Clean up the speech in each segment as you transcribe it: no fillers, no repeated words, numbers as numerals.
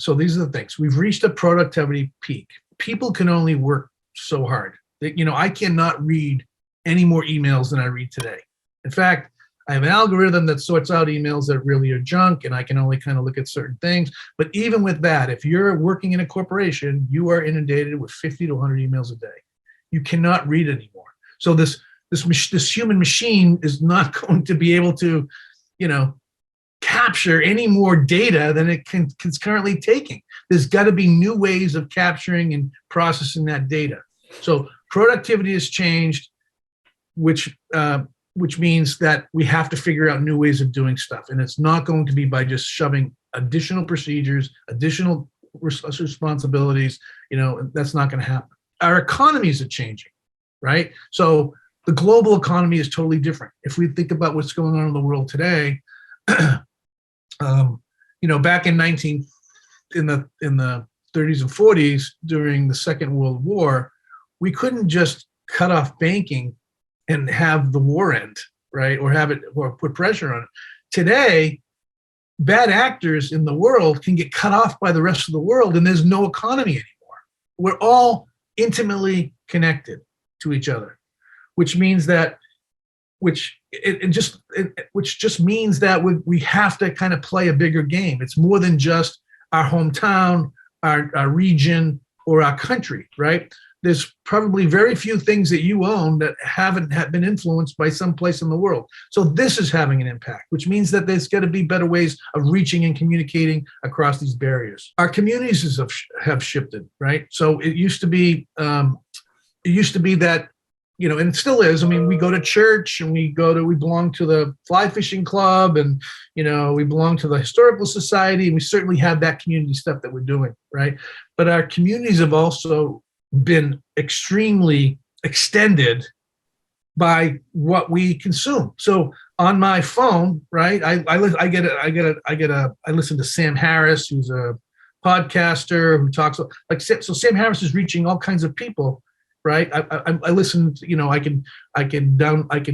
So these are the things. We've reached a productivity peak. People can only work so hard. I cannot read any more emails than I read today. In fact, I have an algorithm that sorts out emails that really are junk, and I can only kind of look at certain things. But even with that, if you're working in a corporation, you are inundated with 50 to 100 emails a day. You cannot read anymore. So this human machine is not going to be able to, capture any more data than it's currently taking. There's got to be new ways of capturing and processing that data. So productivity has changed, which means that we have to figure out new ways of doing stuff. And it's not going to be by just shoving additional procedures, additional responsibilities. That's not going to happen. Our economies are changing, right? So the global economy is totally different. If we think about what's going on in the world today, back in the 30s and 40s during the Second World War, we couldn't just cut off banking and have the war end, right? Or put pressure on it. Today, bad actors in the world can get cut off by the rest of the world, and there's no economy anymore. We're all intimately connected to each other, which means that which just means that we have to kind of play a bigger game. It's more than just our hometown, our region, or our country, right? There's probably very few things that you own that haven't been influenced by some place in the world. So this is having an impact, which means that there's got to be better ways of reaching and communicating across these barriers. Our communities have shifted, right? So it used to be that, and it still is. I mean, we go to church and we belong to the fly fishing club, and, we belong to the historical society, and we certainly have that community stuff that we're doing, right? But our communities have also been extremely extended by what we consume. So on my phone, right, I listen to Sam Harris, who's a podcaster who talks so Sam Harris is reaching all kinds of people, right? I listen to, I can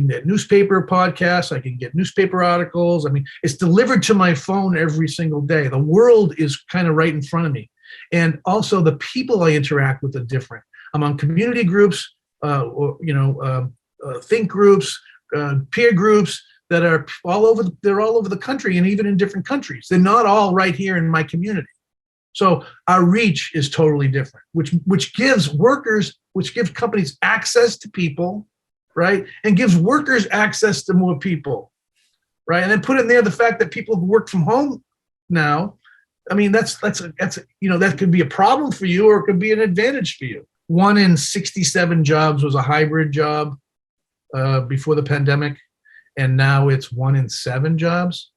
get newspaper podcasts, I can get newspaper articles. I mean, it's delivered to my phone every single day. The world is kind of right in front of me. And also the people I interact with are different. I'm on community groups, think groups, peer groups that are all over the country, and even in different countries. They're not all right here in my community. So our reach is totally different, which gives companies access to people, right? And gives workers access to more people, right? And then put in there the fact that people have worked from home now. I mean, that could be a problem for you, or it could be an advantage for you. 1 in 67 jobs was a hybrid job before the pandemic, and now it's 1 in 7 jobs.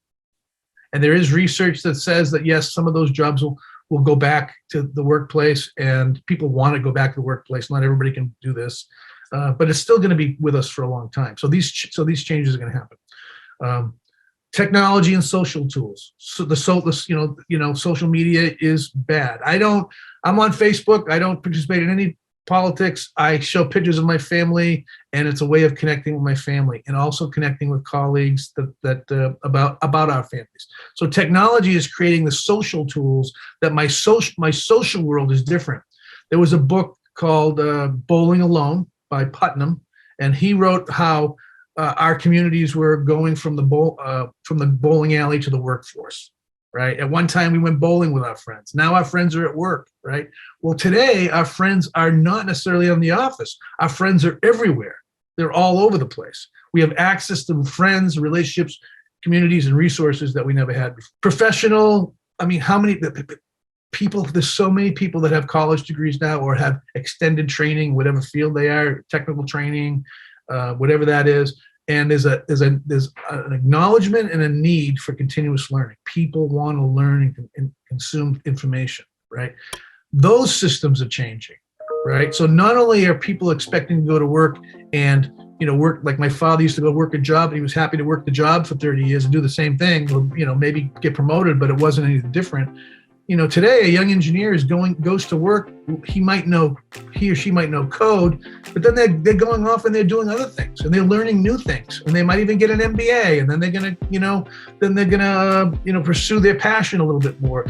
And there is research that says that, yes, some of those jobs will go back to the workplace, and people want to go back to the workplace. Not everybody can do this, but it's still going to be with us for a long time. So these changes are going to happen. Technology and social tools. So social media is bad. I'm on Facebook. I don't participate in any politics. I show pictures of my family, and it's a way of connecting with my family and also connecting with colleagues about our families. So technology is creating the social tools that my social world is different. There was a book called Bowling Alone by Putnam, and he wrote how our communities were going from the bowling alley to the workforce, right? At one time, we went bowling with our friends. Now our friends are at work, right? Well, today, our friends are not necessarily on the office. Our friends are everywhere. They're all over the place. We have access to friends, relationships, communities, and resources that we never had before. Professional, I mean, how many people, there's so many people that have college degrees now or have extended training, whatever field they are, technical training, whatever that is. And there's an acknowledgement and a need for continuous learning. People want to learn and consume information, right? Those systems are changing, right? So not only are people expecting to go to work and work, like my father used to go work a job, and he was happy to work the job for 30 years and do the same thing, or maybe get promoted, but it wasn't anything different. Today a young engineer goes to work. He or she might know code, but then they're going off and they're doing other things, and they're learning new things, and they might even get an MBA, and then they're gonna pursue their passion a little bit more.